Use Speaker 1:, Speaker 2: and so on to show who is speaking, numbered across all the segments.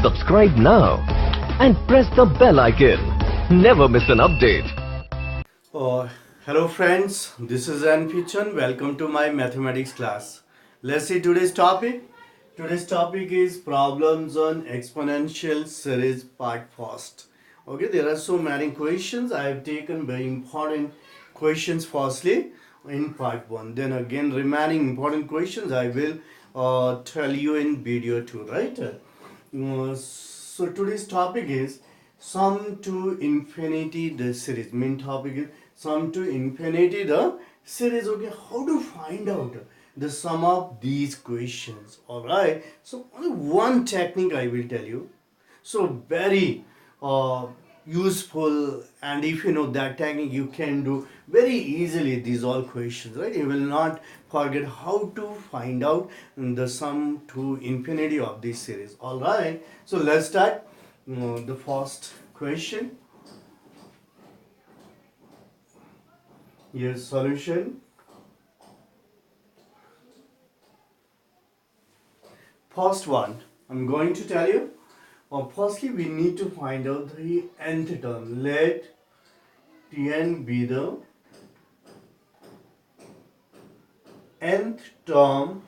Speaker 1: Subscribe now and press the bell icon. Never miss an update.
Speaker 2: Uh, Hello friends, this is Netra P Chand. Welcome to my mathematics class. Let's see today's topic. Today's topic is problems on exponential series part first. Okay, there are so many questions. I have taken very important questions firstly in part 1. Then again remaining important questions I will tell you in video 2, right? So today's topic is sum to infinity the series. Main topic is sum to infinity the series. Okay, how to find out the sum of these questions? All right. So only one technique I will tell you. So very useful, and if you know that technique, you can do very easily these all questions, right? You will not forget how to find out the sum to infinity of this series. All right. So let's start. The first question. Here's solution. First one, I'm going to tell you. Firstly, we need to find out the nth term. Let Tn be the nth term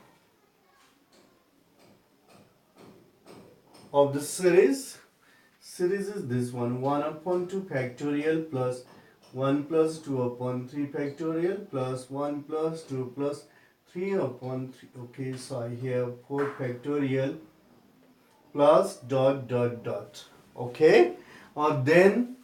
Speaker 2: of the series. Series is this one, 1 upon 2 factorial plus 1 plus 2 upon 3 factorial plus 1 plus 2 plus 3 upon 3. Okay, so I have 4 factorial plus dot dot dot. Okay, then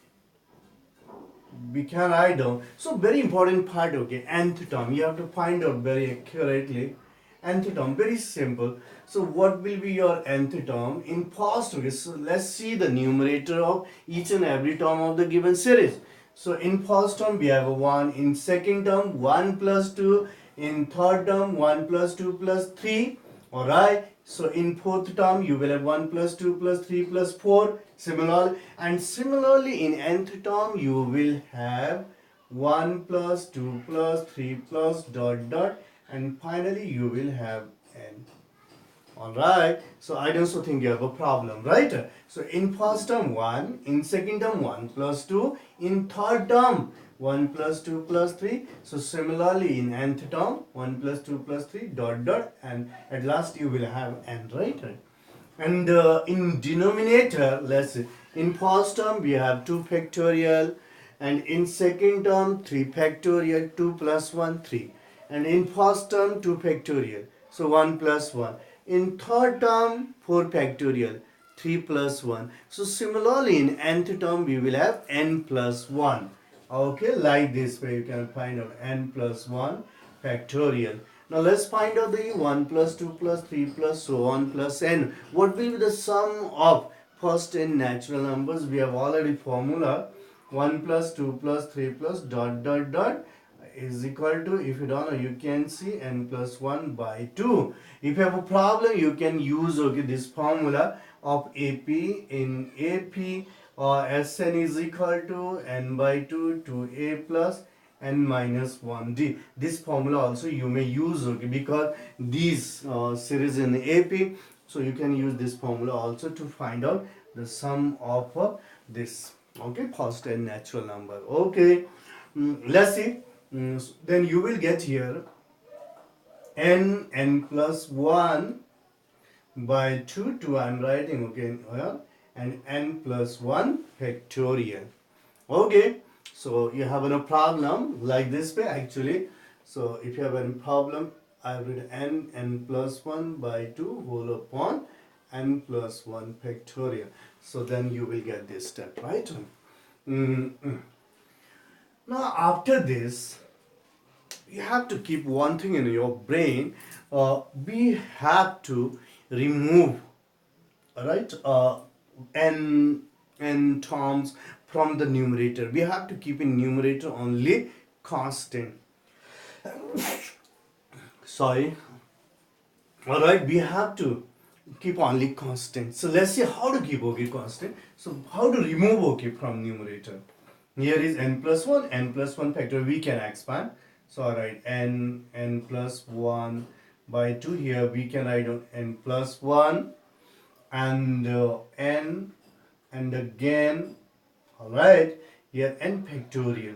Speaker 2: we can write down. So very important part. Okay, nth term you have to find out very accurately. Nth term, very simple. So what will be your nth term in first? Okay, so let's see the numerator of each and every term of the given series. So in first term we have a 1, in second term 1 plus 2, in third term 1 plus 2 plus 3. Alright, so in fourth term you will have 1 plus 2 plus 3 plus 4. Similarly in nth term you will have 1 plus 2 plus 3 plus dot dot, and finally you will have n. Alright, so I don't think you have a problem, right? So in first term 1, in second term 1 plus 2, in third term 1 plus 2 plus 3. So similarly in nth term 1 plus 2 plus 3 dot dot, and at last you will have n, right? And in denominator, let's see, in first term we have 2 factorial, and in second term 3 factorial, 2 plus 1 3, and in first term 2 factorial, so 1 plus 1, in third term 4 factorial, 3 plus 1. So similarly in nth term we will have n plus 1. Okay, like this way you can find out n plus 1 factorial. Now let's find out the 1 plus 2 plus 3 plus so on plus n. What will be the sum of first n natural numbers? We have already formula. 1 plus 2 plus 3 plus dot dot dot is equal to, if you don't know, you can see n plus 1 by 2. If you have a problem, you can use this formula of AP. In AP, Sn is equal to n by 2 to a plus n minus 1d. This formula also you may use, because these series in AP, so you can use this formula also to find out the sum of this, first n natural number. Okay, let's see. Then you will get here n plus 1 by 2 I'm writing, and n plus 1 factorial. Okay, so you have a problem like this way actually. So if you have a problem, I read n plus 1 by 2 whole upon n plus 1 factorial. So then you will get this step, right? Now after this, you have to keep one thing in your brain. We have to remove, right, n terms from the numerator. We have to keep in numerator only constant. Sorry. All right, we have to keep only constant. So let's see how to keep constant. So how to remove from numerator. Here is n plus 1 factor. We can expand. So alright, n plus 1 by 2. Here we can write on n plus 1, and n and again. All right, here n factorial.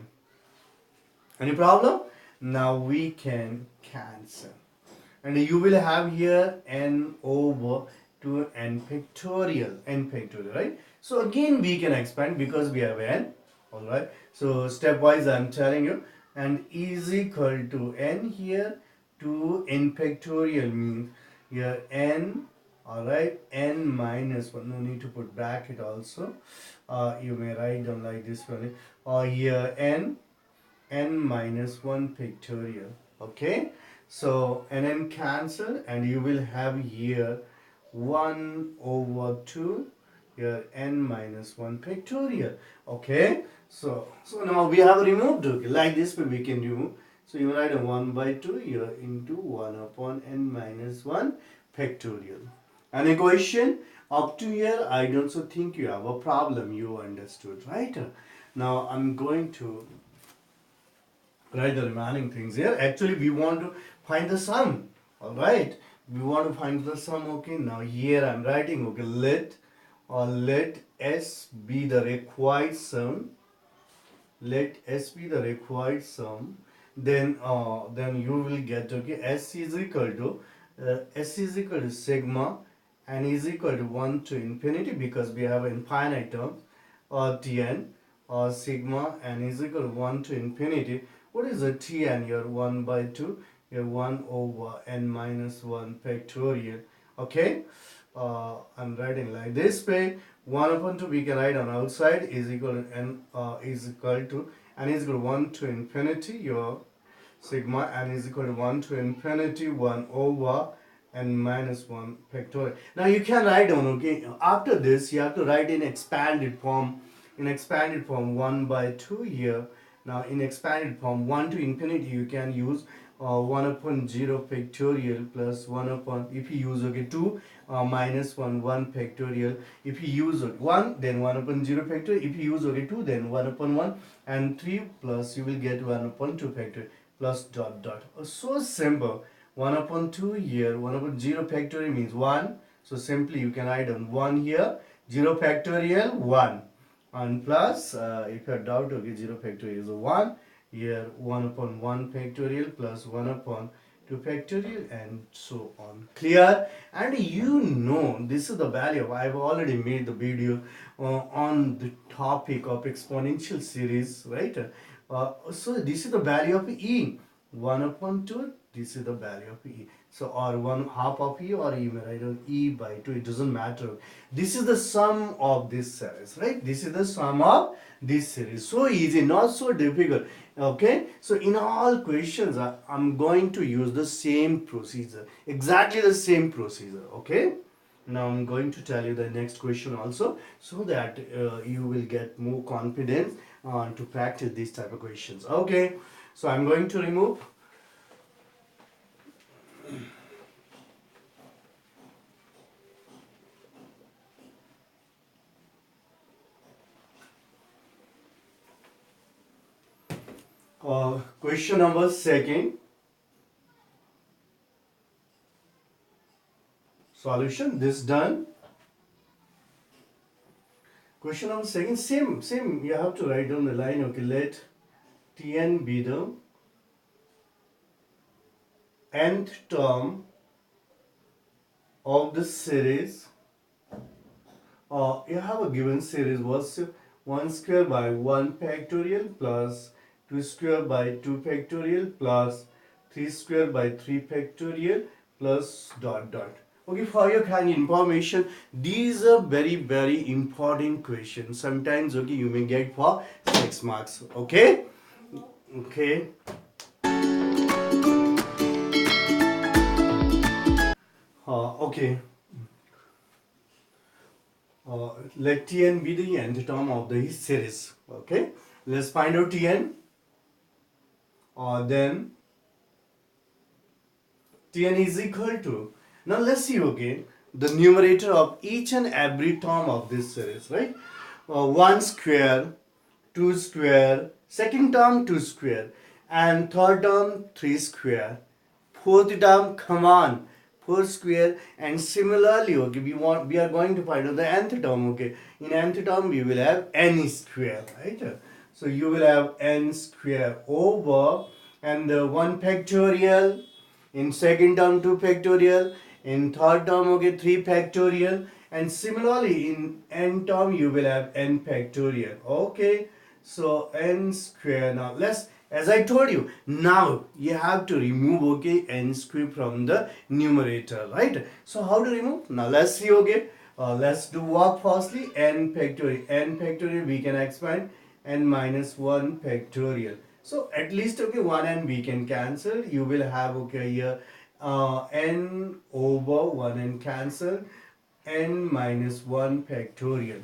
Speaker 2: Any problem? Now we can cancel. And you will have here n over to n factorial, right? So again we can expand because we have n. All right. So stepwise I'm telling you, and is equal to n here to n factorial means here n. All right, n minus 1. No need to put bracket also. You may write down like this one. Here n minus 1 factorial. Okay, so n cancel, and you will have here 1 over 2 here n minus 1 factorial. Okay, so now we have removed, okay, like this way we can do. So you write a 1 by 2 here into 1 upon n minus 1 factorial. Any question up to here? I don't so think you have a problem. You understood, right? Now I'm going to write the remaining things here. Actually we want to find the sum. All right, we want to find the sum. Okay, now here I'm writing, okay, let s be the required sum. Let s be the required sum. Then you will get, okay, s is equal to sigma and is equal to 1 to infinity, because we have infinite terms, or tn, or sigma and is equal to 1 to infinity. What is the tn here? 1 by 2 here, 1 over n minus 1 factorial. Okay, I'm writing like this way. 1 upon 2 we can write on outside is equal to n, is equal to n is equal to 1 to infinity your sigma, n is equal to 1 to infinity 1 over n minus 1 factorial. Now you can write down, okay, after this you have to write in expanded form. In expanded form 1 by 2 here. Now in expanded form 1 to infinity you can use 1 upon 0 factorial plus 1 upon, if you use, okay, 2 minus 1 factorial. If you use 1, then 1 upon 0 factorial. If you use, okay, 2, then 1 upon 1, and 3 plus you will get 1 upon 2 factorial plus dot dot. So simple. 1 upon 2 here, 1 upon 0 factorial means 1. So simply you can write on 1 here, 0 factorial 1, and plus if you are doubt, okay, 0 factorial is 1 here, 1 upon 1 factorial plus 1 upon 2 factorial, and so on. Clear? And you know this is the value of, I've already made the video on the topic of exponential series, right? So this is the value of e, 1 upon 2, this is the value of e. So, or 1 half of e, or even write e by 2, it doesn't matter. This is the sum of this series, right? This is the sum of this series. So easy, not so difficult. Okay, so in all questions I'm going to use the same procedure, exactly the same procedure. Okay, now I'm going to tell you the next question also, so that you will get more confidence to practice these type of questions. Okay, so I'm going to remove. Question number second. Solution, this done. Question number second, same. You have to write down the line. Okay, let Tn be the nth term of the series. You have a given series was 1 square by 1 factorial plus 2 square by 2 factorial plus 3 square by 3 factorial plus dot dot. Okay, for your kind information, these are very important questions. Sometimes, okay, you may get for 6 marks. Okay, okay. Okay. Let Tn be the nth term of the series. Okay, let's find out Tn. Then Tn is equal to, now let's see, okay, the numerator of each and every term of this series, right? 1 square, 2 square, second term 2 square, and third term 3 square, fourth term, come on, 4 square. And similarly, okay, we are going to find out the nth term. Okay, in nth term we will have n square, right? So you will have n square over, and 1 factorial. In second term 2 factorial. In third term, okay, 3 factorial. And similarly in n term you will have n factorial. Okay, so n square. Now let's, as I told you, now you have to remove, okay, n square from the numerator, right? So how to remove? Now let's see, okay. Let's do work firstly. N factorial. N factorial we can expand. N minus 1 factorial. So at least, okay, 1 and we can cancel. You will have, okay, here n over 1 and cancel. N minus 1 factorial.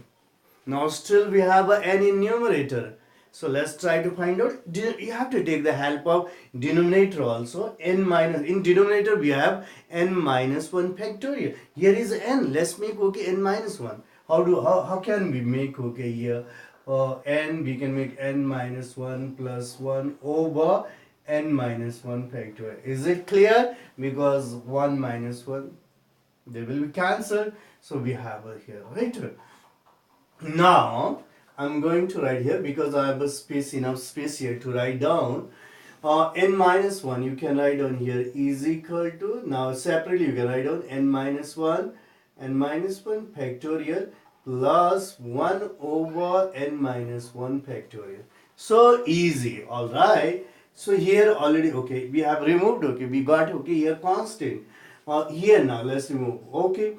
Speaker 2: Now still we have a n in numerator. So let's try to find out. You have to take the help of denominator also. N minus, in denominator we have n minus 1 factorial. Here is n. Let's make, okay, n minus 1. How can we make, okay, here n, we can make n minus 1 plus 1 over n minus 1 factorial. Is it clear? Because 1 minus 1, they will be cancelled. So we have it here, right? Now I'm going to write here because I have a space, enough space here to write down. N minus 1 you can write down here is equal to, now separately you can write down n minus 1 factorial plus 1 over n minus 1 factorial. So easy, alright. So here already, okay, we have removed, okay, we got, okay, here constant. Here now let's remove, okay.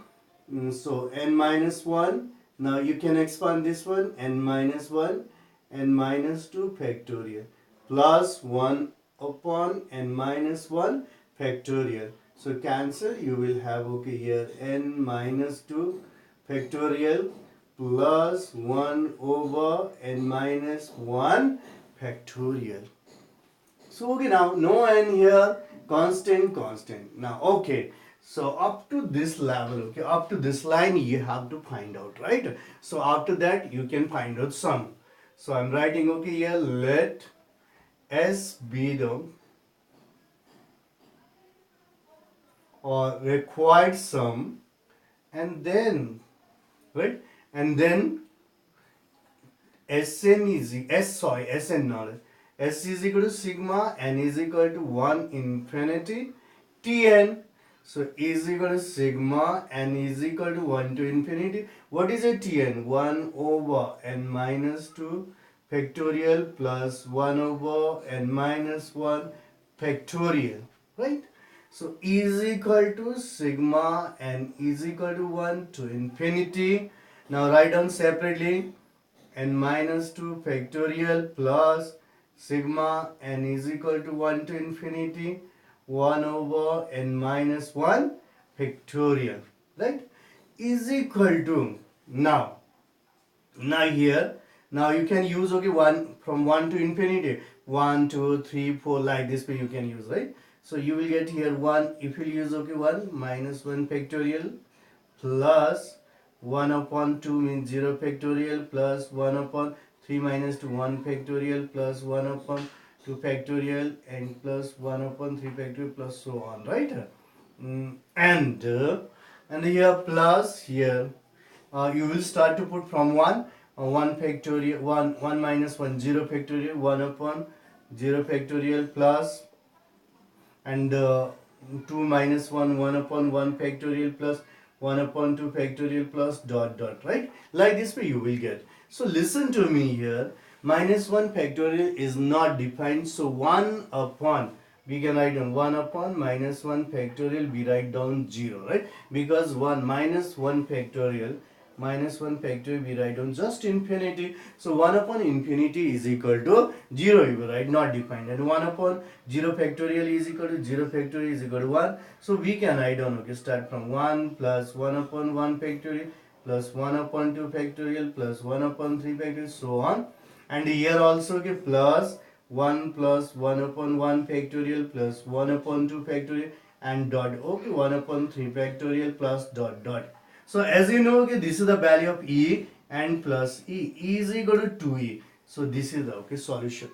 Speaker 2: So n minus 1, now you can expand this one, n minus 1, n minus 2 factorial plus 1 upon n minus 1 factorial. So cancel, you will have, okay, here n minus 2 factorial plus 1 over n minus 1 factorial. So okay, now no n here, constant. Now okay, so up to this level, okay, up to this line you have to find out, right? So after that you can find out sum. So I'm writing, okay, here let S be the required sum, and then, right, and then Sn not S is equal to sigma n is equal to 1 infinity Tn. So is equal to sigma n is equal to 1 to infinity. What is a Tn? 1 over n minus 2 factorial plus 1 over n minus 1 factorial, right? So is equal to sigma n is equal to 1 to infinity. Now write down separately n minus 2 factorial plus sigma n is equal to 1 to infinity 1 over n minus 1 factorial, right, is equal to, now here, now you can use, okay, 1 from 1 to infinity, 1 2 3 4, like this way you can use, right? So you will get here 1, if you use, okay, 1 minus 1 factorial plus 1 upon 2 means 0 factorial plus 1 upon 3 minus 2 1 factorial plus 1 upon 2 factorial and plus 1 upon 3 factorial plus so on, right? And here plus here you will start to put from 1 1 factorial 1 minus 1 0 factorial 1 upon 0 factorial plus, and 2 minus 1 1 upon 1 factorial plus 1 upon 2 factorial plus dot dot, right? Like this way you will get. So listen to me here, minus 1 factorial is not defined, so 1 upon, we can write down 1 upon minus 1 factorial, we write down 0, right? Because 1 minus 1 factorial we write down just infinity. So 1 upon infinity is equal to 0, you will write not defined, and 1 upon 0 factorial is equal to 0 factorial is equal to 1. So we can write down, okay, start from 1 plus 1 upon 1 factorial plus 1 upon 2 factorial plus 1 upon 3 factorial, so on. And here also, okay, plus 1 plus 1 upon 1 factorial plus 1 upon 2 factorial and dot, okay, 1 upon 3 factorial plus dot dot. So as you know, okay, this is the value of E and plus E. E is equal to 2E. So this is the, okay, solution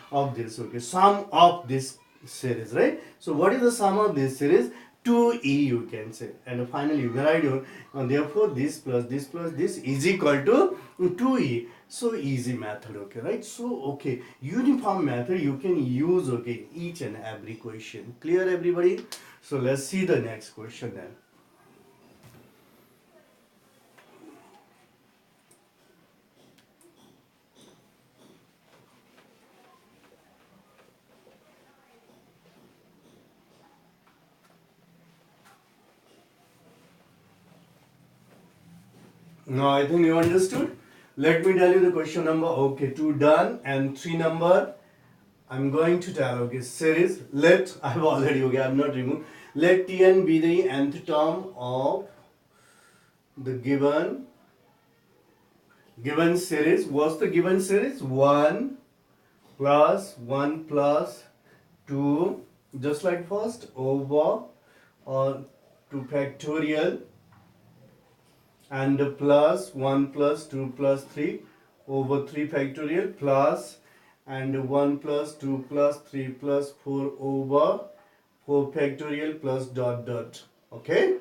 Speaker 2: of this, okay, sum of this series, right? So what is the sum of this series? 2e you can say, and finally you can write down, therefore this plus this is equal to 2e. So easy method, okay, right? So okay, uniform method you can use, okay, each and every question. Clear everybody? So let's see the next question then. Now I think you understood. Let me tell you the question number. Okay, 2 done, and 3 number I'm going to tell. Okay, series. Let I've already, okay, I'm not removed. Let Tn be the nth term of the given series. What's the given series? 1 plus 1 plus 2, just like first, over or 2 factorial, and plus 1 plus 2 plus 3 over 3 factorial, plus and 1 plus 2 plus 3 plus 4 over 4 factorial, plus dot dot. Okay,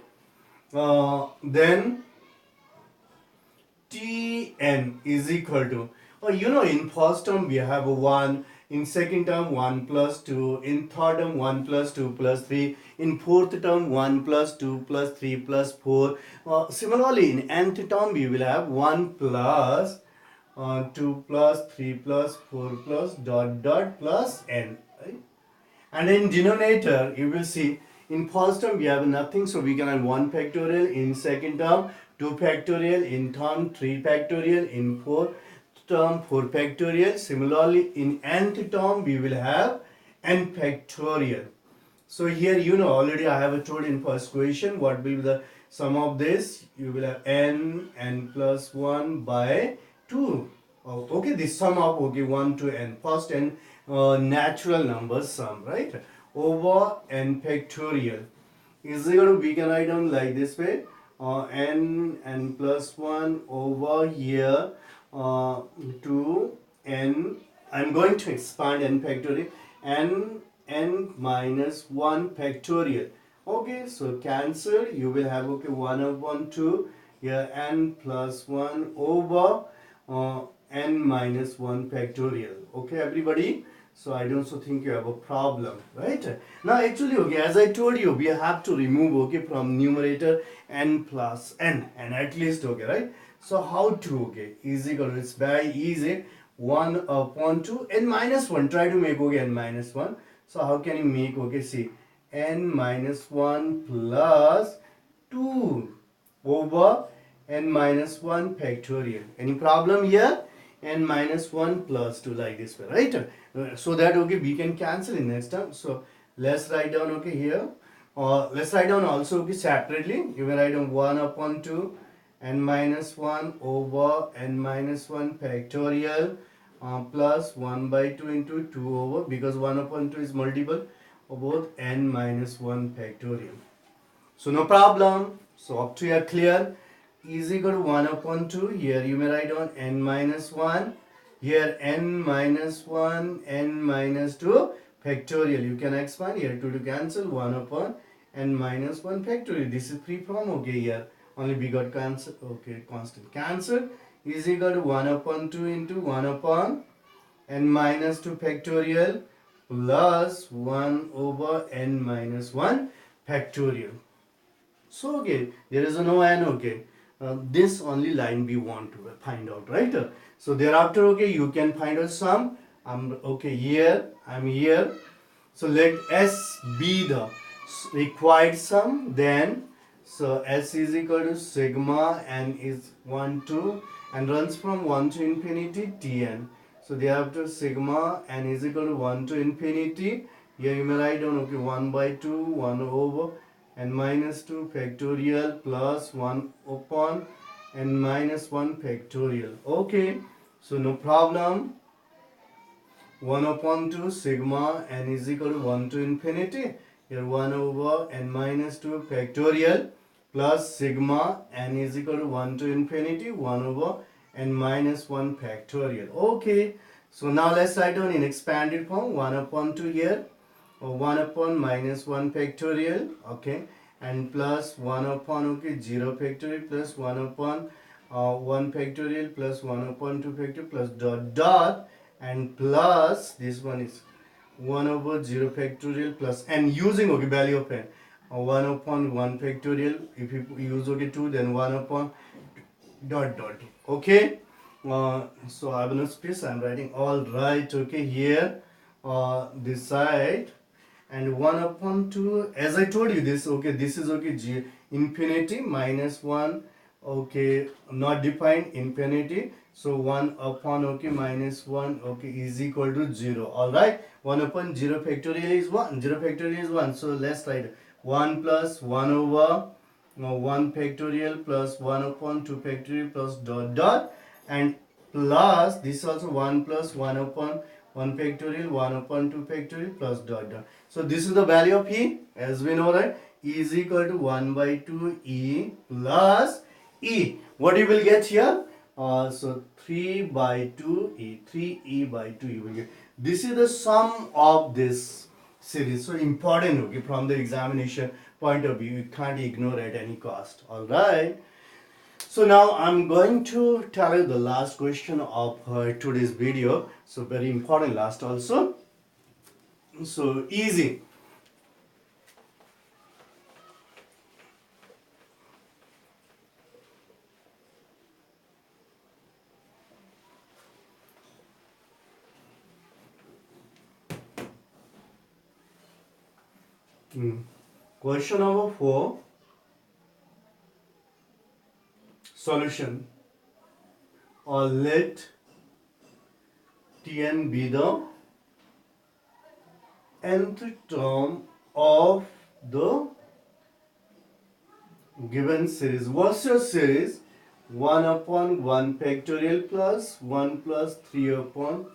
Speaker 2: then Tn is equal to, in first term we have a 1, in second term 1 plus 2, in third term 1 plus 2 plus 3, in fourth term 1 plus 2 plus 3 plus 4. Similarly, in nth term we will have 1 plus 2 plus 3 plus 4 plus dot dot plus n, right? And in denominator, you will see in first term we have nothing, so we can have 1 factorial, in second term 2 factorial, in term 3 factorial, in fourth term 4 factorial. Similarly, in nth term we will have n factorial. So here, already I have told in first question what will be the sum of this. You will have n plus 1 by 2. Oh, okay, the sum of, okay, 1 to n. First n natural numbers sum, right? Over n factorial is equal to, we can write down like this way, n plus 1 over here to n. I'm going to expand n factorial, n minus 1 factorial. Okay, so cancel, you will have, okay, 1 upon 2 here, n plus 1 over n minus 1 factorial. Okay, everybody? So I don't so think you have a problem, right? Now actually, okay, as I told you, we have to remove, okay, from numerator n plus n, and at least, okay, right? So how to, okay, is equal to, it's very easy, 1 upon 2, n minus 1, try to make, okay, n minus 1. So how can you make, okay, see, n minus 1 plus 2 over n minus 1 factorial. Any problem here? N minus 1 plus 2, like this way, right? So that, okay, we can cancel in next term. So let's write down, okay, here. Let's write down also, okay, separately. You will write down 1 upon 2 n minus 1 over n minus 1 factorial plus 1 by 2 into 2 over, because 1 upon 2 is multiple of both n minus 1 factorial. So no problem. So up to here clear. Is equal to 1 upon 2. Here you may write down n minus 1. Here n minus 1, n minus 2 factorial. You can expand here 2 to cancel, 1 upon n minus 1 factorial. This is free from, okay, here. Only we got cancel, okay, constant. Cancel is equal to 1 upon 2 into 1 upon n minus 2 factorial plus 1 over n minus 1 factorial. So, okay, there is a no n, okay. This only line we want to find out, right? So thereafter, okay, you can find out sum. Okay, here, I'm here. So let S be the required sum. Then, so S is equal to sigma n is 1 to, and runs from 1 to infinity Tn. So thereafter sigma n is equal to 1 to infinity. Here you may write down, okay, 1 by 2, 1 over n minus 2 factorial plus 1 upon n minus 1 factorial. Okay, so no problem. 1 upon 2 sigma n is equal to 1 to infinity. Here 1 over n minus 2 factorial plus sigma n is equal to 1 to infinity, 1 over n minus 1 factorial. Okay, so now let's write down in expanded form. 1 upon 2 here, or 1 upon minus 1 factorial. Okay, and plus 1 upon, okay, 0 factorial plus 1 upon 1 factorial plus 1 upon 2 factorial plus dot dot, and plus this one is 1 over 0 factorial plus, and using, okay, value of n, 1 upon 1 factorial, if you use, okay, 2, then 1 upon dot dot, okay. So I have no space, I'm writing all right, okay, here this side, and 1 upon 2, as I told you, this, okay, this is, okay, g infinity minus 1, okay, not defined, infinity, so 1 upon, okay, minus 1, okay, is equal to 0. All right, 1 upon 0 factorial is 1, 0 factorial is 1, so let's write 1 plus 1 over 1 factorial plus 1 upon 2 factorial plus dot dot, and plus this also 1 plus 1 upon 1 factorial 1 upon 2 factorial plus dot dot. So this is the value of E, as we know, right? E is equal to 1 by 2 E plus E. What you will get here? So 3 by 2 E, 3E by 2 you will get. This is the sum of this series. So important, okay, from the examination point of view. You can't ignore at any cost. All right. So now I'm going to tell you the last question of today's video. So very important last also. So easy. Question number 4. Solution. Or let Tn be the nth term of the given series. What's your series? 1 upon 1 factorial plus 1 plus 3 upon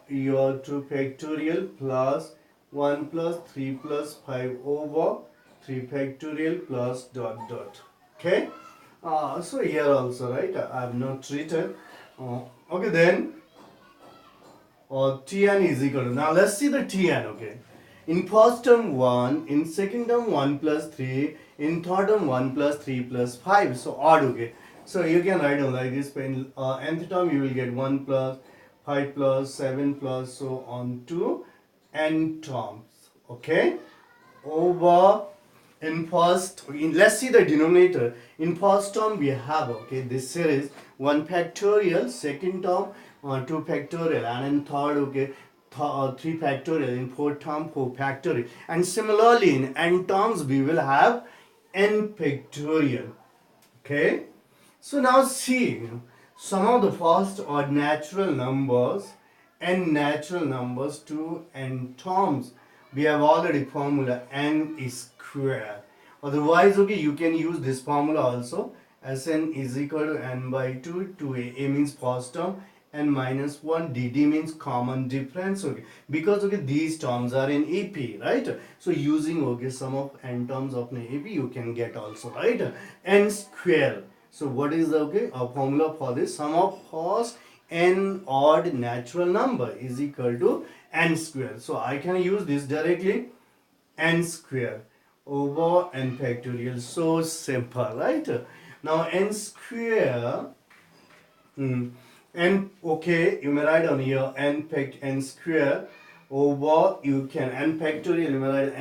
Speaker 2: your 2 factorial plus 1 plus 3 plus 5 over 3 factorial plus dot dot. Okay. So here also, right, I have not treated. Okay, then Tn is equal to, now let's see the Tn, okay. In first term 1, in second term 1 plus 3, in third term 1 plus 3 plus 5, so odd, okay. So you can write down like this, in nth term you will get 1 plus 5 plus 7 plus so on to n terms, okay, over in first, let's see the denominator. In first term we have, okay, this series 1 factorial, second term 2 factorial, and in third, okay, 3 factorial, in fourth term 4 factorial, and similarly in n terms we will have n factorial, okay. So now see, some of the first odd natural numbers and natural numbers to n terms, we have already formula n is square. Otherwise, okay, you can use this formula also. Sn is equal to n by 2, 2a, a means first term, n minus 1, dd means common difference, okay, because, okay, these terms are in AP, right? So using, okay, sum of n terms of an AP you can get also, right, n square. So what is the, okay, a formula for this? Sum of first n odd natural number is equal to n square. So I can use this directly, n square over n factorial. So simple, right? Now n square, n, okay, you may write on here n square over, you can n factorial, you may write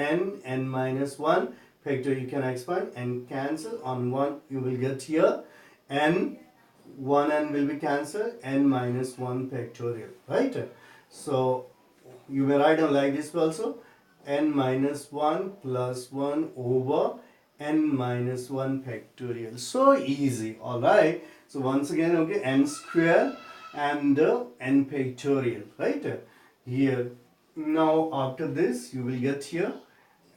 Speaker 2: n minus 1 factorial, you can expand and cancel on 1, you will get here n, 1 n will be cancelled, n minus 1 factorial, right? So you may write down like this also, n minus 1 plus 1 over n minus 1 factorial. So easy, alright. So once again, okay, n square and n factorial, right? Here, now after this, you will get here,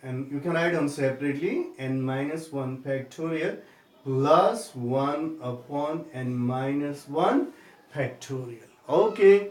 Speaker 2: and you can write down separately, n minus 1 factorial plus 1 upon n minus 1 factorial. Okay.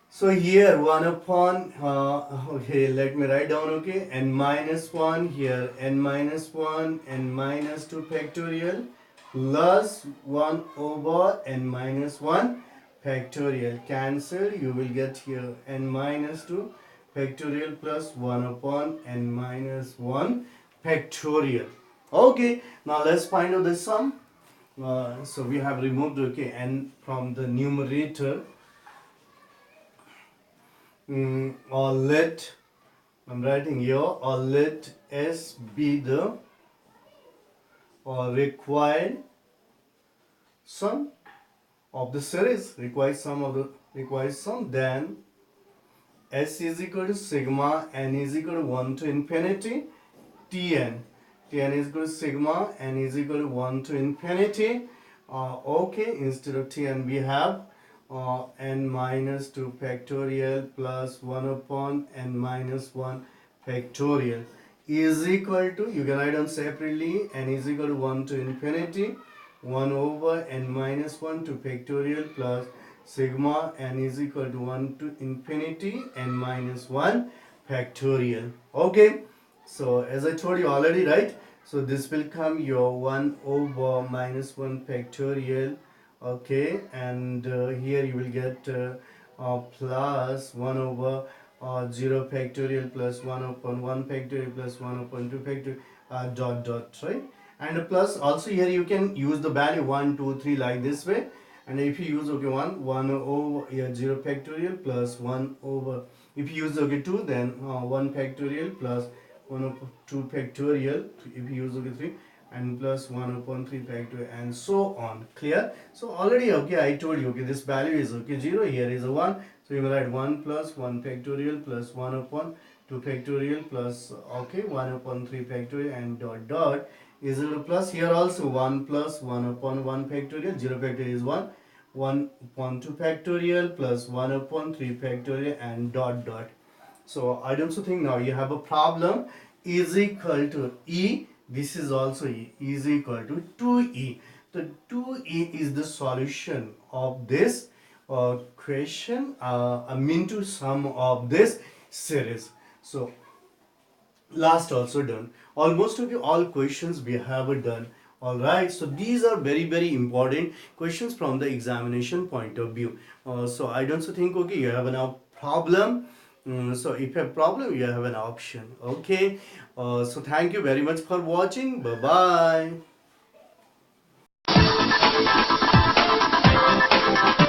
Speaker 2: So here 1 upon, okay, let me write down, okay, n minus 1, here n minus 1, n minus 2 factorial plus 1 over n minus 1 factorial. Cancel, you will get here n minus 2 factorial plus 1 upon n minus 1 factorial. Okay, now let's find out the sum. So we have removed, okay, n from the numerator. Or let, I'm writing here, or let s be the required sum of the series, required sum, then s is equal to sigma n is equal to 1 to infinity tn. Tn is equal to sigma n is equal to 1 to infinity. Okay, instead of tn we have n minus 2 factorial plus 1 upon n minus 1 factorial is equal to, you can write down separately, n is equal to 1 to infinity 1 over n minus 1 to factorial plus sigma n is equal to 1 to infinity n minus 1 factorial. Okay, so as I told you already, right? So this will come your 1 over minus 1 factorial. Okay, and here you will get plus 1 over 0 factorial plus 1 upon 1 factorial plus 1 upon 2 factorial dot dot, right? And plus also here you can use the value 1 2 3 like this way. And if you use, okay, 1 over, yeah, 0 factorial plus 1 over, if you use, okay, 2, then 1 factorial plus 1 upon 2 factorial, if you use, okay, 3, and plus 1 upon 3 factorial, and so on. Clear? So already, okay, I told you, okay, this value is, okay, 0, here is a 1, so you will write 1 plus 1 factorial plus 1 upon 2 factorial plus, okay, 1 upon 3 factorial and dot dot is equal to plus, here also 1 plus 1 upon 1 factorial, 0 factorial is 1, 1 upon 2 factorial plus 1 upon 3 factorial and dot dot. So I don't think now you have a problem is equal to E. This is also E is equal to 2E. The 2E is the solution of this question, I mean to sum of this series. So last also done, almost, okay, all questions we have done. All right, so these are very important questions from the examination point of view. So I don't think, okay, you have a problem. So if you have problem, you have an option. Okay, so thank you very much for watching. Bye bye.